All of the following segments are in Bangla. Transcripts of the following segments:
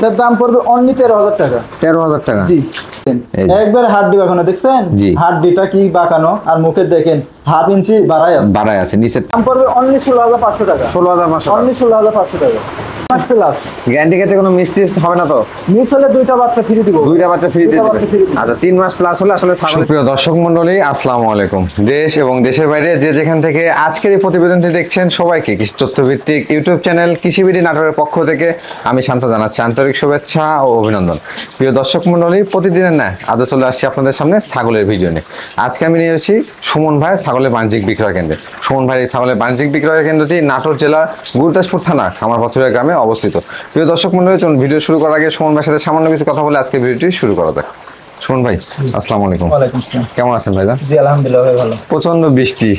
এটার দাম পড়বে অনলি 13,000 টাকা। 13,000 টাকা। জি একবার হাড্ডি বাঁকানো দেখছেন? হাড্ডিটা কি বাঁকানো আর মুখে দেখেন হাফ ইঞ্চি বাড়ায় আছে নিচে। দাম পড়বে অনলি 16,500 টাকা। 16,500 অনলি 16,500 টাকা। মাস প্লাস গ্যারান্টি ক্ষেত্রে কোনো মিস টেস্ট হবে না তো? মিস হলে দুইটা বাচ্চা ফ্রি দিব। দুইটা বাচ্চা ফ্রি দিয়ে দিবেন। আচ্ছা 3 মাস প্লাস হলে আসলে ছাগল। প্রিয় দর্শক মণ্ডলী আসসালামু আলাইকুম। দেশ এবং দেশের বাইরে যে যেখান থেকে আজকের এই প্রতিবেদনটি দেখছেন সবাইকে কৃষি তথ্যভিত্তিক ইউটিউব চ্যানেল কৃষিবিডি নাটোরের পক্ষ থেকে আমি শান্ত জানাচ্ছি আন্তরিক শুভেচ্ছা ও অভিনন্দন। প্রিয় দর্শক মণ্ডলী প্রতিদিনের ন্যায় আজও চলে আসছি আপনাদের সামনে ছাগলের ভিডিও নিয়ে। আজকে আমি নিয়ে এসেছি সুমন ভাই ছাগলের বাণিজ্যিক বিক্রয় কেন্দ্রে। সুমন ভাই এই ছাগলের বাণিজ্যিক বিক্রয় কেন্দ্রটি নাটোর জেলার গুরুদাসপুর থানা খামারপাথুরিয়া গ্রামে অবস্থিত। প্রিয় দর্শক মণ্ডলী চলুন ভিডিও শুরু করার আগে সুমন ভাইয়ের সাথে সামান্য কিছু কথা বলে আজকে ভিডিওটি শুরু করা যাক। সুমন ভাই আসসালামু আলাইকুম। ওয়ালাইকুম আসসালাম। কেমন আছেন ভাইজান? জি আলহামদুলিল্লাহ ভাই ভালো। প্রচন্ড বৃষ্টি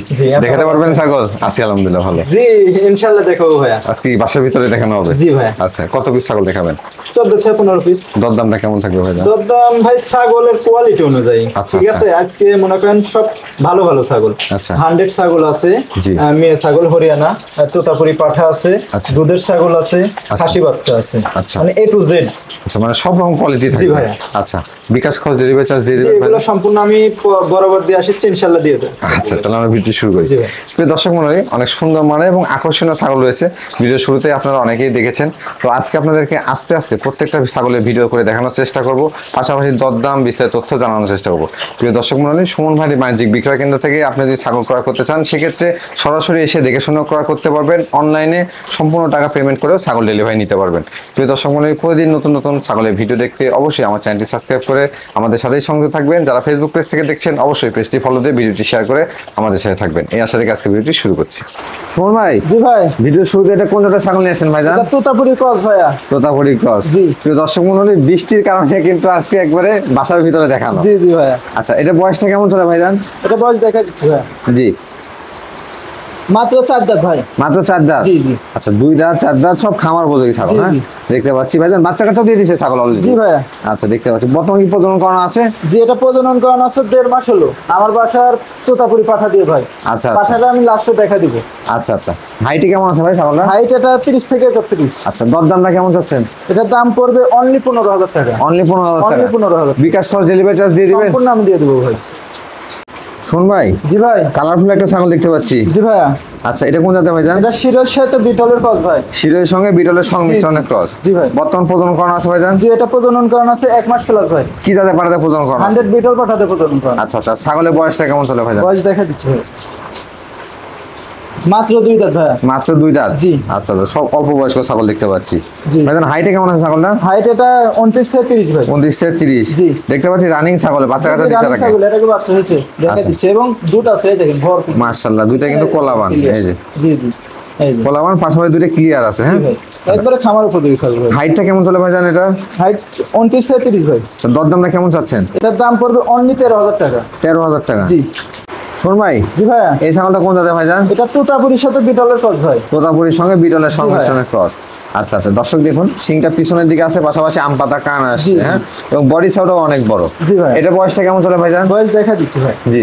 দেখাতে পারবেন ছাগল? আছি আলহামদুলিল্লাহ ভালো। জি ইনশাআল্লাহ দেখাবো ভাইয়া। আজকে বাসার ভিতরে দেখানো হবে? জি ভাই। আচ্ছা কত পিস ছাগল দেখাবেন? 14 থেকে 15 পিস। দরদামটা কেমন থাকবে ভাইজান? দরদাম ভাই ছাগলের কোয়ালিটি অনুযায়ী ঠিক আছে। আজকে মনে করেন সব ভালো ভালো ছাগল। আচ্ছা 100 ছাগল আছে, মেয়ে ছাগল হরিয়ানা, তোতাপুরি পাঠা আছে, দুধের ছাগল আছে, খাসি বাচ্চা আছে, মানে A to Z। আচ্ছা মানে সব রকম কোয়ালিটি থাকবে। জি ভাই। আচ্ছা বিকাশ খরচ ডেলিভারি চার্জ দিয়ে দিবেন? এগুলো সম্পূর্ণ আমি বরাবর দিয়ে আসছি ইনশাআল্লাহ দিয়ে দেব। আচ্ছা তাহলে আমরা ভিডিও শুরু করি। প্রিয় দর্শক মণ্ডলী অনেক সুন্দর মানে এবং আকর্ষণীয় ছাগল রয়েছে। ভিডিও শুরুতেই আপনারা অনেকেই দেখেছেন। তো আজকে আপনাদেরকে আস্তে আস্তে প্রত্যেকটা ছাগলের ভিডিও করে দেখানোর চেষ্টা করব, পাশাপাশি দরদাম বিস্তারিত তথ্য জানানোর চেষ্টা করব। প্রিয় দর্শক মণ্ডলী সুমন ভাইয়ের বাণিজ্যিক বিক্রয় কেন্দ্র থেকে আপনি যদি ছাগল ক্রয় করতে চান সেক্ষেত্রে সরাসরি এসে দেখে শুনে ক্রয় করতে পারবেন। অনলাইনে সম্পূর্ণ টাকা পেমেন্ট করেও ছাগল ডেলিভারি নিতে পারবেন। প্রিয় দর্শক মণ্ডলী প্রতিদিন নতুন নতুন ছাগলের ভিডিও দেখতে অবশ্যই আমার চ্যানেলটি সাবস্ক্রাইব করে আমাদের সাথেই সঙ্গে থাকবেন। যারা ফেসবুক পেজ থেকে দেখছেন অবশ্যই পেজটি ফলো দিয়ে ভিডিওটি শেয়ার করে আমাদের সাথে থাকবেন। এই আশা রেখে আজকে ভিডিওটি শুরু করছি। সুমন ভাই। জি ভাই। ভিডিও শুরুতে এটা কোন জাতের ছাগল নিয়ে আসছেন ভাইজান? এটা তোতাপুরি ক্রস ভাইয়া। তোতাপুরি ক্রস। জি। প্রিয় দর্শক মণ্ডলী বৃষ্টির কারণে কিন্তু আজকে একবারে বাসার ভিতরে দেখানো। জি জি ভাইয়া। আচ্ছা এটা বয়সটা কেমন চলে ভাইজান? এটা বয়স দেখা দিচ্ছি ভাইয়া। জি মাত্র 4 দাঁত ভাই। মাত্র 4 দাঁত? জি জি। আচ্ছা 2 দাঁত 4 দাঁত সব খামার উপযোগী ছাগল। হ্যাঁ দেখতে পাচ্ছি ভাইজান বাচ্চা কাচ্চা দিয়ে দিয়েছে ছাগল অলরেডি? জি ভাইয়া। আচ্ছা দেখতে পাচ্ছি বর্তমানে কি প্রজনন করানো আছে? জি এটা প্রজনন করানো আছে 1.5 মাস হলো আমার বাসার তোতাপুরি পাঠা দিয়ে ভাই। আচ্ছা পাঠাটা আমি লাস্টে দেখা দিব। আচ্ছা আচ্ছা হাইটে কেমন আছে ভাই ছাগলটা? হাইট এটা 30 থেকে 31। আচ্ছা দরদামটা কেমন চাচ্ছেন? এটার দাম পড়বে অনলি 15,000 টাকা। অনলি 15,000 টাকা? অনলি 15,000। বিকাশ খরচ ডেলিভারি চার্জ দিয়ে দিবেন? সম্পূর্ণ আমি দিয়ে দেব ভাই। শুন ভাই। জি ভাই। কালারফুল একটা ছাগল দেখতে পাচ্ছি। জি ভাইয়া। আচ্ছা এটা কোন জাতের ভাইজান? এটা শিরোর সাথে বিটলের ক্রস ভাই। শিরোর সঙ্গে বিটলের সংমিশ্রণের ক্রস। জি ভাই। বর্তমান প্রজনন করানো আছে ভাইজান? জি এটা প্রজনন করানো আছে 1 মাস প্লাস ভাই। কি জাতের পাঠাতে প্রজনন করানো? 100 বিটল পাঠাতে প্রজনন করানো। আচ্ছা আচ্ছা ছাগলের বয়সটা কেমন চলে ভাইজান? বয়স দেখা দিচ্ছি ভাই। মাত্র 2 দাঁত ভাইয়া। মাত্র 2 দাঁত? জি। আচ্ছা আচ্ছা সব অল্প বয়স্ক ছাগল দেখতে পাচ্ছি। ভাইজান হাইটে কেমন আছে ছাগলটা? হাইট এটা 29 থেকে 30 ভাই। 29 থেকে 30? জি। দেখতে পাচ্ছি রানিং ছাগল বাচ্চা কাচ্চা দিছে রাখে। ছাগল এটাকে বাচ্চা হয়েছে দেখা দিচ্ছে এবং দুধ আছে দেখেন ভরপুর। মাশাআল্লাহ দুইটা কিন্তু কোলাবান এই যে। জি জি এই যে কোলাবান পাশাপাশি দুইটা ক্লিয়ার আছে। হ্যাঁ একবারে খামার উপযোগী ছাগল ভাই। হাইটটা কেমন চলে ভাইজান এটা? হাইট 29 থেকে 30 ভাই। আচ্ছা দরদামটা কেমন চাচ্ছেন? এটার দাম পড়বে অনলি 13,000 টাকা। 13,000 টাকা? জি। শুন ভাই। জি ভাইয়া। এই ছাগলটা কোন জাতের ভাইজান? এটা তোতাপুরির সাথে বিটলের ক্রস ভাই। তোতাপুরির সঙ্গে বিটলের সংমিশ্রণের ক্রস। আচ্ছা আচ্ছা দর্শক দেখুন সিংটা পিছনের দিকে আছে পাশাপাশি আম পাতা কান আসছে। হ্যাঁ এবং বডি সাইজটাও অনেক বড়। জি ভাই। এটা বয়সটা কেমন চলে ভাইজান? বয়স দেখা দিচ্ছি ভাই। জি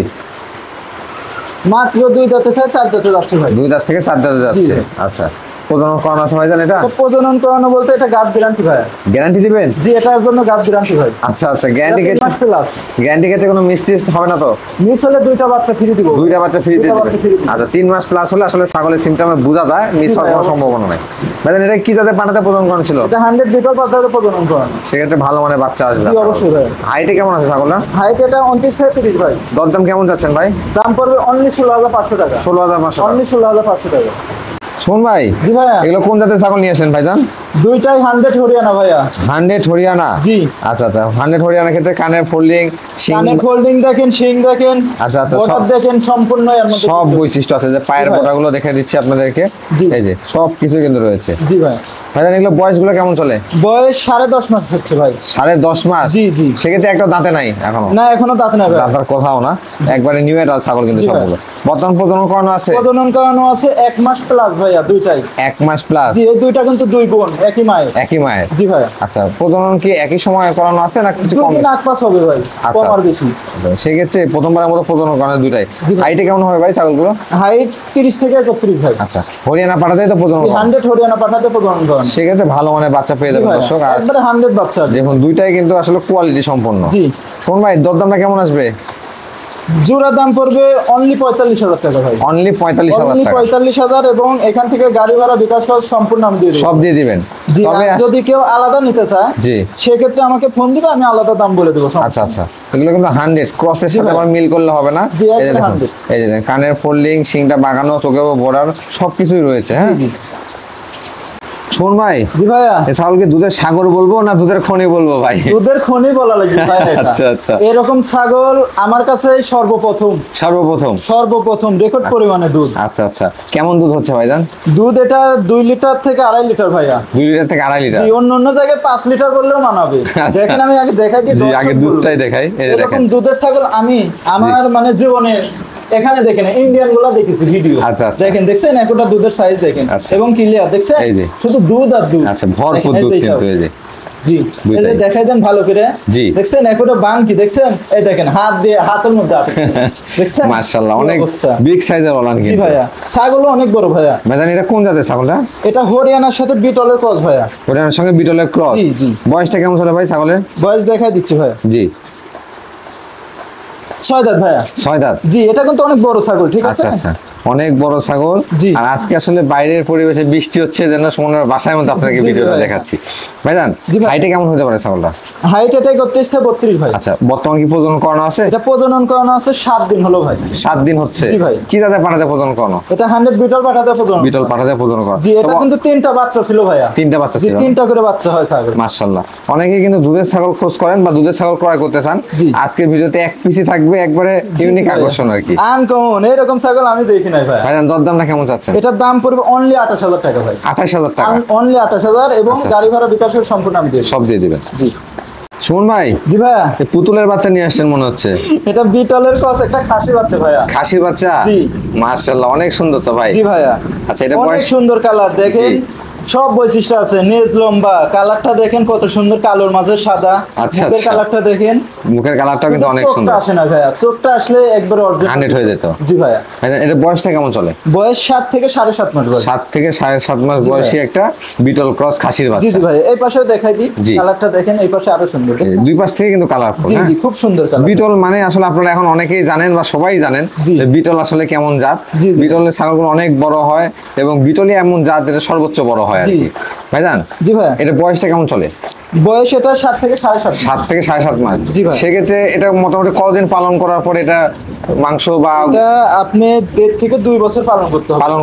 মাত্র 2 দাঁতে থেকে 4 দাঁতে যাচ্ছে ভাই। 2 দাঁত থেকে 4 দাঁতে যাচ্ছে। আচ্ছা প্রজনন করানো আছে ভাইজান এটা? প্রজনন করানো বলতে এটা গাব গ্যারান্টি ভাই। গ্যারান্টি দিবেন? জি এটার জন্য গাব গ্যারান্টি ভাই। আচ্ছা আচ্ছা গ্যারান্টি ক্ষেত্রে মাস প্লাস। গ্যারান্টি ক্ষেত্রে কোনো মিস টেস্ট হবে না তো? মিস হলে দুইটা বাচ্চা ফ্রি দিব। দুইটা বাচ্চা ফ্রি দিয়ে দিবেন? আচ্ছা 3 মাস প্লাস হলে আসলে ছাগলের সিমটমে বোঝা যায় মিস হওয়ার কোনো সম্ভাবনা নাই। ভাইজান এটা কি জাতের পাঠাতে প্রজনন করানো ছিল? এটা 100 বিটল পাঠাতে প্রজনন করানো। সেক্ষেত্রে ভালো মানের বাচ্চা আসবে? জি অবশ্যই ভাই। হাইটে কেমন আছে ছাগলটা? হাইট এটা 29 থেকে 30 ভাই। দরদাম কেমন যাচ্ছেন ভাই? দাম পড়বে অনলি 16,500 টাকা। 16,500 টাকা? অনলি 16,500 টাকা। শুন ভাই। জি ভাইয়া। এগুলো কোন জাতের ছাগল নিয়েছেন ভাইজান? দুইটাই 100 হরিয়ানা ভাইয়া। 100 হরিয়ানা? জি। আচ্ছা আচ্ছা 100 হরিয়ানা ক্ষেত্রে কানের ফোল্ডিং কানের ফোল্ডিং দেখেন শিং দেখেন। আচ্ছা আচ্ছা সব দেখেন সম্পূর্ণ এর মধ্যে সব বৈশিষ্ট্য আছে যে পায়ের বোটাগুলো দেখে দিচ্ছি আপনাদেরকে। এই যে সব কিছু কিন্তু রয়েছে। জি ভাই। ভাইজান এগুলো বয়সগুলো কেমন চলে? বয়স 10.5 মাস হচ্ছে ভাই। 10.5 মাস? জি জি। সেক্ষেত্রে একটা দাঁতে নাই এখনো? না এখনো দাঁত নাই ভাই। দাঁতার কোথাও না একবারে নিউ এডাল ছাগল কিন্তু সবগুলো। বর্তমান প্রজনন করানো আছে? প্রজনন করানো আছে 1 মাস প্লাস ভাইয়া দুইটাই। 1 মাস প্লাস? জি এই দুইটা কিন্তু দুই বোন একই মায়ের। একই মায়ের। জি ভাই। আচ্ছা, প্রজনন কি একই সময় করানো আছে না কিছু কম? নাক পাস হবে ভাই, কম আর বেশি। সেই ক্ষেত্রে প্রথমবারের মতো প্রজনন করানো দুটাই। হাইটে কেমন হবে ভাই ছাগলগুলো? হাইট 30 থেকে 31 ভাই। আচ্ছা, হরিয়ানা পাঠাতেই তো প্রজনন 100 হরিয়ানা পাঠাতে প্রজনন করানো। সেই ক্ষেত্রে ভালো মানের বাচ্চা পেয়ে যাবেন দর্শক। আর একবারে 100 বাচ্চা। দেখুন দুইটাই কিন্তু আসলে কোয়ালিটি সম্পন্ন। জি। কোন ভাই দরদামটা কেমন আসবে? জোড়া দাম পড়বে অনলি 45,000 টাকা ভাই। অনলি 45,000 টাকা। 45,000 এবং এখান থেকে গাড়ি ভাড়া বিকাশ খরচ সম্পূর্ণ আমি দিয়ে দেব। সব দিয়ে দিবেন। তবে যদি কেউ আলাদা নিতে চায় জি, সেক্ষেত্রে আমাকে ফোন দিবে, আমি আলাদা দাম বলে দেব। আচ্ছা আচ্ছা, এগুলো কিন্তু 100 ক্রসের সাথে আবার মিল করলে হবে না। এই যে দেখুন, এই যে কানের ফোল্ডিং, শিংটা বাগানো, চোখে বর্ডার সবকিছুই রয়েছে। হ্যাঁ শোন ভাই। জি ভাইয়া। এই ছাগলকে দুধের সাগর বলবো না দুধের খনি বলবো ভাই? দুধের খনি বলা লাগবে ভাই। আচ্ছা আচ্ছা, এরকম ছাগল আমার কাছে সর্বপ্রথম রেকর্ড পরিমাণে দুধ। আচ্ছা আচ্ছা, কেমন দুধ হচ্ছে ভাইজান? দুধ এটা 2 লিটার থেকে 2.5 লিটার ভাইয়া। 2 লিটার থেকে 2.5 লিটার। অন্য জায়গায় 5 লিটার বললেও মানাবে। দেখেন আমি আগে দেখাই দিই। জি, আগে দুধটাই দেখাই। এই যে দেখেন দুধের ছাগল আমি আমার মানে জীবনে এখানে দেখেন ইন্ডিয়ান গুলা দেখেছি ভিডিও। আচ্ছা আচ্ছা, দেখেন দেখছেন একটা দুধের সাইজ দেখেন এবং ক্লিয়ার দেখছেন। শুধু দুধ আর দুধ। আচ্ছা, ভরপুর দুধ কিন্তু। এই যে জি, এই যে দেখাই দেন ভালো করে। জি, দেখছেন একটা বান কি দেখছেন? এই দেখেন হাত দিয়ে হাতের মধ্যে আছে। দেখছেন মাশাআল্লাহ, অনেক বিগ সাইজের ওলান কিন্তু। জি ভাইয়া, ছাগলও অনেক বড় ভাইয়া। ভাইজান এটা কোন জাতের ছাগলটা? এটা হরিয়ানার সাথে বিটলের ক্রস ভাইয়া। হরিয়ানার সঙ্গে বিটলের ক্রস। জি জি। বয়সটা কেমন চলে ভাই ছাগলের? বয়স দেখাই দিচ্ছি ভাইয়া। জি, 6 দাঁত ভাইয়া। 6 দাঁত। জি, এটা কিন্তু অনেক বড় ছাগল, ঠিক আছে? আচ্ছা আচ্ছা, অনেক বড় ছাগল। আর আজকে আসলে বাইরের পরিবেশে বৃষ্টি হচ্ছে যেন সোনার বাসায় মধ্যে আপনাকে ভিডিওটা দেখাচ্ছি। ভাইজান হাইটে কেমন হতে পারে ছাগলটা? হাইট এটাই 33 থেকে 32 ভাই। আচ্ছা, বর্তমান কি প্রজনন করানো আছে? এটা প্রজনন করানো আছে 7 দিন হলো ভাই। 7 দিন হচ্ছে? জি ভাই। কি জাতের পাঠাতে প্রজনন করানো? এটা 100 বিটল পাঠাতে প্রজনন। বিটল পাঠাতে প্রজনন করানো। জি, এটা কিন্তু 3টা বাচ্চা ছিল ভাইয়া। 3টা বাচ্চা ছিল? 3টা করে বাচ্চা হয় ছাগল। মাশাআল্লাহ, অনেকেই কিন্তু দুধের ছাগল খোঁজ করেন বা দুধের ছাগল ক্রয় করতে চান। আজকের ভিডিওতে এক পিসি থাকবে, একবারে ইউনিক আকর্ষণ আর কি। আনকমন এরকম ছাগল আমি দেখি নাই ভাই। ভাইজান দরদামটা কেমন চাচ্ছেন? এটার দাম পড়বে অনলি 28,000 টাকা ভাই। 28,000 টাকা? অনলি 28,000 এবং গাড়ি ভাড়া বিকাশের সম্পূর্ণ আমি দেব। সব দিয়ে দিবেন? জি। সুমন ভাই। জি ভাইয়া। এই পুতুলের বাচ্চা নিয়ে আসছেন মনে হচ্ছে। এটা বিটলের ক্রস, একটা খাসি বাচ্চা ভাইয়া। খাসির বাচ্চা? জি। মাশাআল্লাহ, অনেক সুন্দর তো ভাই। জি ভাইয়া। আচ্ছা, এটা অনেক সুন্দর কালার দেখেন, সব বৈশিষ্ট্য আছে। নেজ লম্বা, কালারটা দেখেন কত সুন্দর, কালোর মাঝে সাদা। আচ্ছা, মুখের কালারটা দেখেন। মুখের কালারটাও কিন্তু অনেক সুন্দর। চোখটা আসে না ভাইয়া, চোখটা আসলে একবার অরিজিনাল 100 হয়ে যেত। জি ভাইয়া। ভাইজান এটা বয়সটা কেমন চলে? বয়স 7 থেকে 7.5 মাস বয়স। 7 থেকে 7.5 মাস বয়সী একটা বিটল ক্রস খাসির বাচ্চা। জি জি ভাই, এই পাশেও দেখাই দিই, কালারটা দেখেন, এই পাশে আরো সুন্দর। দুই পাশ থেকে কিন্তু কালারফুল। জি জি, খুব সুন্দর কালার। বিটল মানে আসলে আপনারা এখন অনেকেই জানেন বা সবাই জানেন যে বিটল আসলে কেমন জাত। বিটলের ছাগলগুলো অনেক বড় হয় এবং বিটলই এমন জাত যেটা সর্বোচ্চ বড় হয় আর কি। ভাইজান জি ভাই, এটা বয়সটা কেমন চলে? বয়স এটা 7 থেকে 7.5। 7 থেকে 7.5 মাস। জি ভাই। সেক্ষেত্রে এটা মোটামুটি কতদিন পালন করার পর এটা মাংস বা এটা আপনি 1.5 থেকে 2 বছর পালন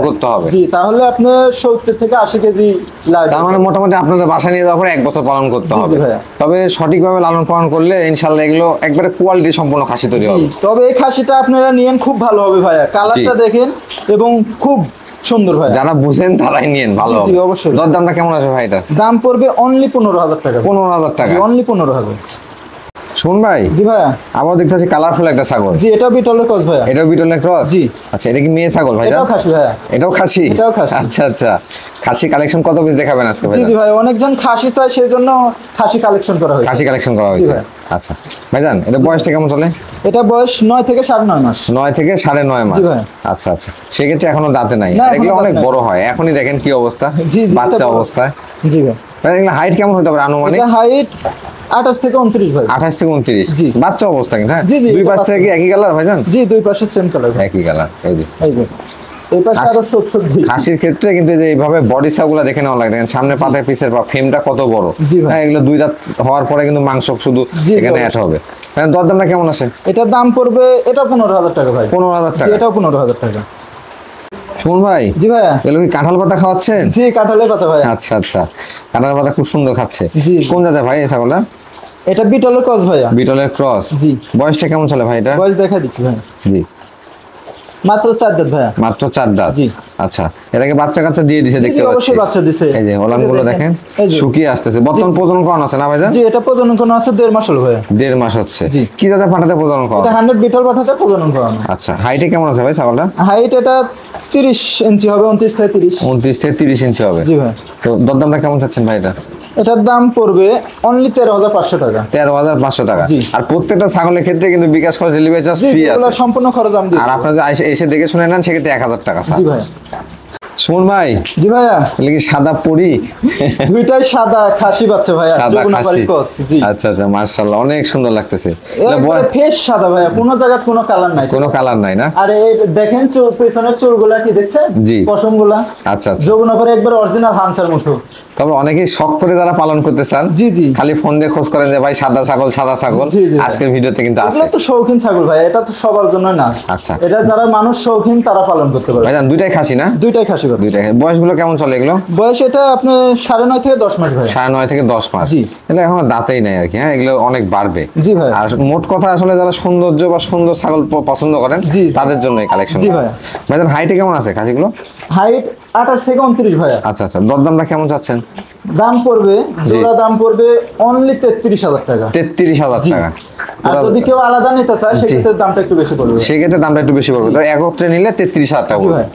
করতে হবে। জি, তাহলে আপনি 70 থেকে 80 কেজি লাগবে। তার মানে মোটামুটি আপনাদের বাসা নিয়ে যাওয়ার পর 1 বছর পালন করতে হবে। তবে সঠিকভাবে লালন পালন করলে ইনশাআল্লাহ এগুলো একবারে কোয়ালিটি সম্পন্ন খাসি তৈরি হবে। তবে এই খাসিটা আপনারা নিয়েন, খুব ভালো হবে ভাইয়া। কালারটা দেখেন এবং খুব সুন্দর ভাই। যারা বুঝেন তারাই নিয়েন, ভালো হবে। জি অবশ্যই। দরদামটা কেমন আছে ভাই? এটা দাম পড়বে অনলি 15,000 টাকা। 15,000 টাকা? অনলি 15,000। শুন ভাই। জি ভাইয়া। আবার দেখতে পাচ্ছি কালারফুল একটা ছাগল। জি, এটা বিটলের ক্রস ভাইয়া। এটাও বিটলের ক্রস? জি। আচ্ছা, এটা কি মেয়ে ছাগল ভাই? এটাও খাসি ভাইয়া। এটাও খাসি? এটাও খাসি। আচ্ছা আচ্ছা, খাসি কালেকশন কত পিস দেখাবেন আজকে ভাই? জি জি ভাই, অনেকজন খাসি চায় সেজন্য খাসি কালেকশন করা হয়েছে। খাসি কালেকশন করা হয়েছে। আচ্ছা ভাইজান, এটা বয়সটা কেমন চলে? এটা বয়স 9 থেকে 9.5 মাস। 9 থেকে 9.5 মাস। জি ভাই। আচ্ছা আচ্ছা, সেক্ষেত্রে এখনো দাঁতে নাই। এগুলো অনেক বড় হয়, এখনই দেখেন কি অবস্থা, বাচ্চা অবস্থায়। জি ভাই। এগুলো হাইট কেমন হতে পারে আনুমানিক? এটা হাইট 28 থেকে 29 ভাই। 28 থেকে 29? জি। বাচ্চা অবস্থা কিন্তু। হ্যাঁ, জি জি, দুই পাশ থেকে একই কালার ভাইজান? জি, দুই পাশে সেম কালার। একই কালার। এই যে এই পাশে আরো ছোট খাসির ক্ষেত্রে কিন্তু যে এইভাবে বডি ছাগুলা দেখে নেওয়া লাগে, দেখেন সামনে পাতার পিসের বা ফ্রেমটা কত বড়। হ্যাঁ, এগুলো 2 দাঁত হওয়ার পরে কিন্তু মাংস শুধু এখানে অ্যাড হবে। দরদামটা কেমন আছে? এটার দাম পড়বে, এটা 15,000 টাকা ভাই। 15,000 টাকা? এটাও 15,000 টাকা। শুন ভাই। জি ভাইয়া। এগুলো কি কাঁঠাল পাতা খাওয়াচ্ছেন? জি, কাঁঠালের পাতা ভাই। আচ্ছা আচ্ছা, কাঁঠাল পাতা খুব সুন্দর খাচ্ছে। জি। কোন জাতের ভাই এই ছাগলটা? এটা বিটলের ক্রস ভাইয়া। বিটলের ক্রস? জি। বয়সটা কেমন চলে ভাই এটা? বয়স দেখা দিচ্ছি ভাই। জি। মাত্র 4 দাঁত ভাইয়া। মাত্র 4 দাঁত। জি। আচ্ছা, এটাকে বাচ্চা কাচ্চা দিয়ে দিয়েছে দেখতে পাচ্ছি। অবশ্যই বাচ্চা দিয়েছে। এই যে ওলানগুলো দেখেন শুকিয়ে আসতেছে। বর্তমান প্রজনন কোন আছে না ভাইজান? জি, এটা প্রজনন কোন আছে 1.5 মাস হলো ভাইয়া। 1.5 মাস হচ্ছে। জি। কি জাতের পাঠাতে প্রজনন করা? এটা 100 বিটল পাঠাতে প্রজনন করানো। আচ্ছা, হাইটে কেমন আছে ভাই ছাগলটা? হাইট এটা 30 ইঞ্চি হবে, 29 থেকে 30। 29 থেকে 30 ইঞ্চি হবে। জি ভাই। তো দরদামটা কেমন চাচ্ছেন ভাই এটা? এটার দাম পড়বে অনলি 13,500 টাকা। 13,500 টাকা। জি। আর প্রত্যেকটা ছাগলের ক্ষেত্রে কিন্তু বিকাশ করে ডেলিভারি চার্জ ফ্রি আছে। এগুলো সম্পূর্ণ খরচ আমি দিই। আর আপনারা এসে দেখে শুনে নেন সেক্ষেত্রে 1000 টাকা স্যার। জি ভাই। সুমন ভাই। জি ভাইয়া। এগুলো কি সাদা পরি? দুইটাই সাদা খাসি বাচ্চা ভাইয়া। সাদা খাসি। জি। আচ্ছা আচ্ছা, মাশাআল্লাহ অনেক সুন্দর লাগতেছে। একবারে ফ্রেশ সাদা ভাইয়া, কোনো জায়গায় কোনো কালার নাই। কোনো কালার নাই না? আর এই দেখেন পেছনের চুলগুলা কি দেখছেন? জি। পশমগুলা। আচ্ছা আচ্ছা। যৌবনা পরে একবার অরিজিনাল হান্সার মতো। তবে অনেকেই শখ করে যারা পালন করতে চান, জি জি, খালি ফোন দিয়ে খোঁজ করেন যে ভাই সাদা ছাগল সাদা ছাগল। জি জি, আজকের ভিডিওতে কিন্তু আছে। এটা তো শৌখিন ছাগল ভাই, এটা তো সবার জন্য না। আচ্ছা, এটা যারা মানুষ শৌখিন তারা পালন করতে পারে। ভাইজান দুইটাই খাসি না? দুইটাই খাসি করে। দুইটাই। বয়সগুলো কেমন চলে এগুলো? বয়স এটা আপনি 9.5 থেকে 10 মাস ভাই। 9.5 থেকে 10 মাস। জি। এটা এখনো দাঁতেই নাই আর কি। হ্যাঁ, এগুলো অনেক বাড়বে। জি ভাই। আর মোট কথা আসলে যারা সৌন্দর্য বা সুন্দর ছাগল পছন্দ করেন জি, তাদের জন্য এই কালেকশন। জি ভাই। ভাইজান হাইটে কেমন আছে খাসিগুলো? হাইট 28 থেকে 29 ভাই। আচ্ছা আচ্ছা, দরদামটা কেমন চাচ্ছেন? দাম পড়বে, জোড়া দাম পড়বে অনলি 33,000 টাকা। 33,000 টাকা। আর যদি কেউ আলাদা নিতে চায় সেক্ষেত্রে দামটা একটু বেশি পড়বে। সেক্ষেত্রে দামটা একটু বেশি পড়বে। তো একত্রে নিলে 33,000 টাকা। জি ভাই।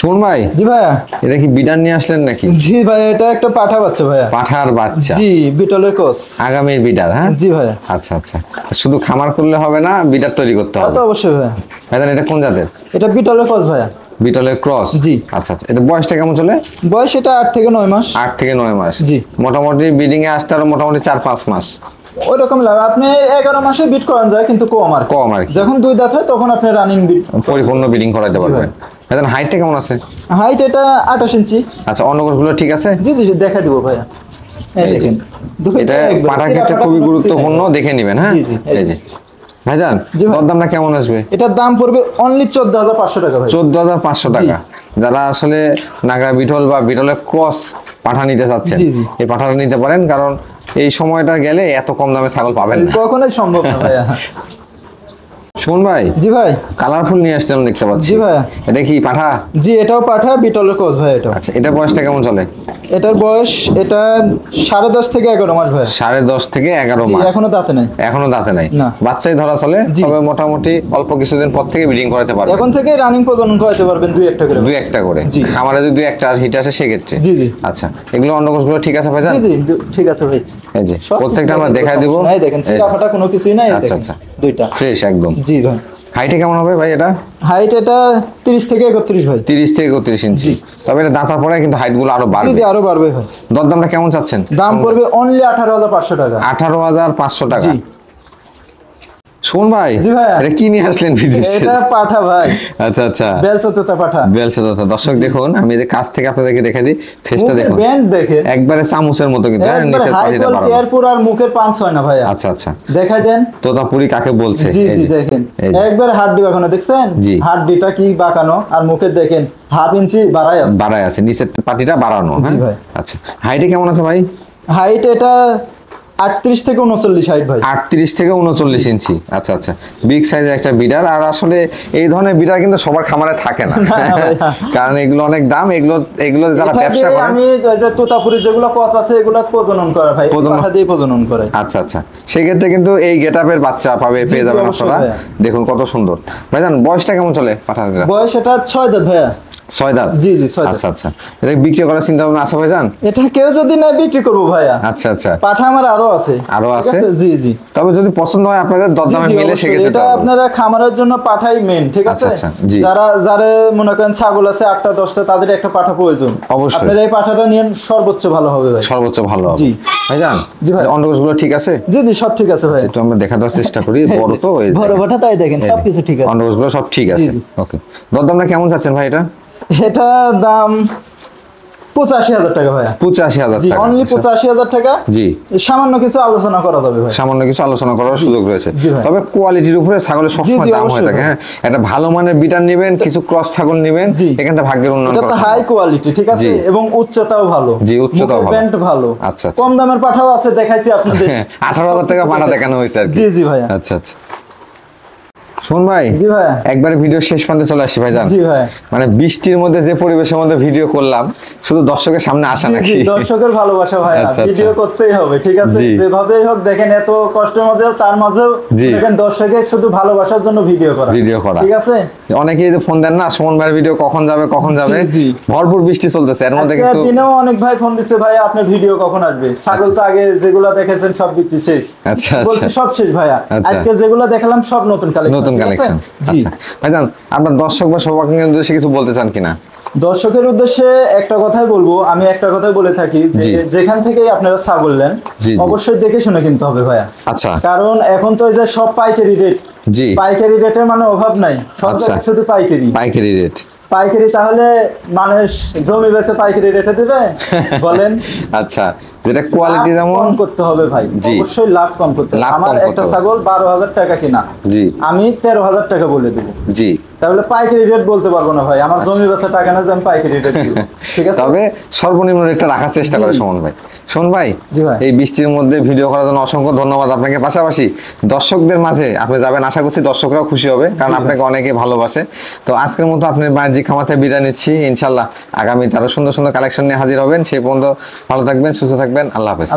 শুন ভাই। জি ভাইয়া। এটা কি বিডার নিয়ে আসলেন নাকি? জি ভাই, এটা একটা পাঠা বাচ্চা ভাইয়া। পাঠার বাচ্চা? জি, বিটলের ক্রস। আগামীর বিডার? হ্যাঁ জি ভাইয়া। আচ্ছা আচ্ছা, শুধু খামার করলে হবে না, বিডার তৈরি করতে হবে। তো অবশ্যই ভাইয়া। ভাইজান এটা কোন জাতের? এটা বিটলের ক্রস ভাইয়া। বিটলের ক্রস? জি। আচ্ছা আচ্ছা, এটা বয়সটা কেমন চলে? বয়স এটা 8 থেকে 9 মাস। 8 থেকে 9 মাস। জি। মোটামুটি ব্রিডিং এ আসতে আরো মোটামুটি 4-5 মাস। ওইরকম লাগে আপনি 11 মাসে বিট করান যায়, কিন্তু কম আর কি। যখন 2 দাঁত হয় তখন আপনি রানিং বিট পরিপূর্ণ ব্রিডিং করাতে পারবেন। ভাইজান হাইটটা কেমন আছে? হাইট এটা 28 ইঞ্চি। আচ্ছা, অন্নকোষগুলো ঠিক আছে? জি জি, দেখা দিব ভাইয়া। এই দেখেন, এটা পাঠা ক্ষেত্রে খুবই গুরুত্বপূর্ণ, দেখে নেবেন। হ্যাঁ, জি জি, এই যে ভাইজান দরদামটা কেমন আসবে? এটার দাম পড়বে অনলি 14,500 টাকা ভাই। 14,500 টাকা। যারা আসলে নাগরা বিটল বা বিটলের ক্রস পাঠা নিতে চাচ্ছেন, এই পাঠাটা নিতে পারেন, কারণ এই সময়টা গেলে এত কম দামে ছাগল পাবেন না, কখনোই সম্ভব না ভাইয়া। শুন ভাই। জি ভাই। কালারফুল নিয়ে আসছেন দেখতে পাচ্ছি। জি ভাইয়া। এটা কি পাঠা? জি, এটাও পাঠা, বিটলের ক্রস ভাই এটা। আচ্ছা, এটার বয়সটা কেমন চলে? এটার বয়স এটা 10.5 থেকে 11 মাস ভাই। 10.5 থেকে 11 মাস। এখনো দাঁতে নাই। এখনো দাঁতে নাই? না। বাচ্চাই ধরা চলে, তবে মোটামুটি অল্প কিছুদিন পর থেকে ব্রিডিং করাতে পারবেন। এখন থেকে রানিং প্রজনন করাতে পারবেন 2-1টা করে। 2-1টা করে? জি। খামারে যদি 2-1টা হিট আসে সেক্ষেত্রে? জি জি। আচ্ছা, এগুলো অন্নকোষগুলো ঠিক আছে ভাইজান? জি জি, ঠিক আছে ভাই। এই যে প্রত্যেকটা আমরা দেখাই দেব। নাই দেখেন, চিরাফাটা কোনো কিছুই নাই। আচ্ছা আচ্ছা, দুইটা ফ্রেশ একদম। জি ভাই। হাইটে কেমন হবে ভাই এটা? হাইট এটা 30 থেকে 31 ভাই। 30 থেকে 31 ইঞ্চি। তবে এটা দাঁতার পরে কিন্তু হাইট গুলো আরো বাড়বে। জি জি, আরো বাড়বে ভাই। দরদামটা কেমন চাচ্ছেন? দাম পড়বে অনলি 18,500 টাকা। 18,500 টাকা। জি। শুন ভাই। জি ভাই। এটা কি নিয়ে আসলেন বিদেশে? এটা পাঠা ভাই। আচ্ছা আচ্ছা, বেলচা পাঠা। বেলচা। দর্শক দেখুন, আমি এই কাছ থেকে আপনাদেরকে দেখাই দিই, ফেসটা দেখুন, ব্যান্ড দেখেন একবারে চামচের মতো কিন্তু। নিচের পাটিটা বাড়ানো। এরপর আর মুখের পাঁচ হয় না ভাই। আচ্ছা আচ্ছা, দেখাই দেন তোতাপুরি কাকে বলছে? জি জি, দেখেন একবারে হাড্ডি বাঁকানো, দেখছেন? জি। হাড্ডিটা কি বাঁকানো, আর মুখের দেখেন 1/2 ইঞ্চি বাড়ায় আছে, নিচের পাটিটা বাড়ানো। জি ভাই। আচ্ছা, হাইটে কেমন আছে ভাই? হাইট এটা 38 থেকে 39 হাইট ভাই। 38 থেকে 39 ইঞ্চি। আচ্ছা আচ্ছা, বিগ সাইজের একটা বিডার। আর আসলে এই ধরনের বিডার কিন্তু সবার খামারে থাকে না, কারণ এগুলো অনেক দাম। এগুলো যারা ব্যবসা করে, আমি যে তোতাপুরি যেগুলো কস আছে এগুলো প্রজনন করে ভাই, পাঠা দিয়ে প্রজনন করে। আচ্ছা আচ্ছা, সেই ক্ষেত্রে কিন্তু এই গেটআপের বাচ্চা পেয়ে যাবেন আপনারা। দেখুন কত সুন্দর। ভাইজান বয়সটা কেমন চলে পাঠার? বয়স এটা 6 দাঁত ভাইয়া। 6 দাঁত? জি জি, 6 দাঁত। আচ্ছা আচ্ছা, এটা বিক্রি করার চিন্তা ভাবনা আছে ভাইজান? এটা কেউ যদি না বিক্রি করবো ভাইয়া। আচ্ছা আচ্ছা, পাঠা আমার আরো আছে। আরো আছে? জি জি। তবে যদি পছন্দ হয় আপনাদের দরদামে মিলে সেক্ষেত্রে এটা আপনারা খামারের জন্য পাঠাই মেন, ঠিক আছে? আচ্ছা, জি। যারা মনে করেন ছাগল আছে 8টা 10টা, তাদের একটা পাঠা প্রয়োজন। অবশ্যই আপনারা এই পাঠাটা নিয়ে সর্বোচ্চ ভালো হবে ভাই। সর্বোচ্চ ভালো হবে। জি ভাইজান। জি ভাই। অন্ডকোষগুলো ঠিক আছে? জি জি, সব ঠিক আছে ভাই। একটু আমরা দেখা দেওয়ার চেষ্টা করি। বড় তো বড় পাঠা, তাই দেখেন সবকিছু ঠিক আছে। অন্ডকোষগুলো সব ঠিক আছে। ওকে, দরদামটা কেমন চাচ্ছেন ভাই এটা? এটা দাম 85,000 টাকা ভাইয়া। 85,000 জি, টাকা? অনলি 85,000 টাকা। জি। সামান্য কিছু আলোচনা করা যাবে ভাই। সামান্য কিছু আলোচনা করার সুযোগ রয়েছে। জি ভাই। তবে কোয়ালিটির উপরে ছাগলের সবসময় দাম হয়ে থাকে। হ্যাঁ, একটা ভালো মানের বিটার নেবেন, কিছু ক্রস ছাগল নেবেন, এখানটা ভাগ্যের উন্নয়ন এটা তো করা। হাই কোয়ালিটি, ঠিক আছে? এবং উচ্চতাও ভালো। জি, উচ্চতাও ভালো। ব্যান্ড ভালো। আচ্ছা আচ্ছা, কম দামের পাঠাও আছে, দেখাইছি আপনাদের। 18,000 টাকা পাঠা দেখানো হয়েছে আর কি। জি জি ভাইয়া। আচ্ছা আচ্ছা। শোন ভাই, জি ভাই, একবারে ভিডিও শেষ প্রান্তে চলে আসি ভাই জান। জি ভাই, মানে বৃষ্টির মধ্যে যে পরিবেশের মধ্যে ভিডিও করলাম, শুধু দর্শকের সামনে আসা নাকি? দর্শকের ভালোবাসা ভাই, ভিডিও করতেই হবে, ঠিক আছে, যেভাবেই হোক দেখেন, এত কষ্টের মধ্যেও তার মাঝেও দেখেন দর্শকের শুধু ভালোবাসার জন্য ভিডিও করা, ঠিক আছে। অনেকেই যে ফোন দেন না, সুমন ভাইয়ের ভিডিও কখন যাবে কখন যাবে, ভরপুর বৃষ্টি চলতেছে, এর মধ্যে কিন্তু দিনেও অনেক ভাই ফোন দিচ্ছে, ভাই আপনার ভিডিও কখন আসবে, ছাগল তো আগে যেগুলো দেখেছেন সব বিক্রি শেষ, আচ্ছা বলছি সব শেষ ভাইয়া, আজকে যেগুলো দেখালাম সব নতুন কালেকশন। জি ভাইজান, আপনার দর্শক বা সৌভাগ্যের উদ্দেশ্যে কিছু বলতে চান কিনা? দর্শকের উদ্দেশ্যে একটা কথাই বলবো, আমি একটা কথাই বলে থাকি যে যেখান থেকেই আপনারা ছাগল নেন অবশ্যই দেখে শুনে কিনতে হবে ভাইয়া। আচ্ছা, কারণ এখন তো এই যে সব পাইকারি রেট, পাইকারি রেটের মানে অভাব নাই, সব শুধু পাইকারি রেট। পাইকারি তাহলে মানুষ জমি বেচে পাইকারি রেটে দিবে বলেন? আচ্ছা, যেটা কোয়ালিটি যেমন কম করতে হবে ভাই, অবশ্যই লাভ কম করতে হবে। আমার একটা ছাগল 12,000 টাকা কিনা, আমি 13,000 টাকা বলে দেবো, তাহলে পাইকারি রেট বলতে পারবো না ভাই, আমার জমি বেচা টাকা না যে আমি পাইকারি রেট দিব, ঠিক আছে। তবে সর্বনিম্ন রেটটা রাখার চেষ্টা করে সুমন ভাই। শোন ভাই, এই বৃষ্টির মধ্যে ভিডিও করার জন্য অসংখ্য ধন্যবাদ আপনাকে। পাশাপাশি দর্শকদের মাঝে আপনি যাবেন, আশা করছি দর্শকরাও খুশি হবে, কারণ আপনাকে অনেকে ভালোবাসে। তো আজকের মতো আপনার বাণিজ্যিক খামাতে বিদায় নিচ্ছি, ইনশাল্লাহ আগামীতে আরো সুন্দর সুন্দর কালেকশন নিয়ে হাজির হবেন। সেই পর্যন্ত ভালো থাকবেন, সুস্থ থাকবেন, আল্লাহ হাফেজ।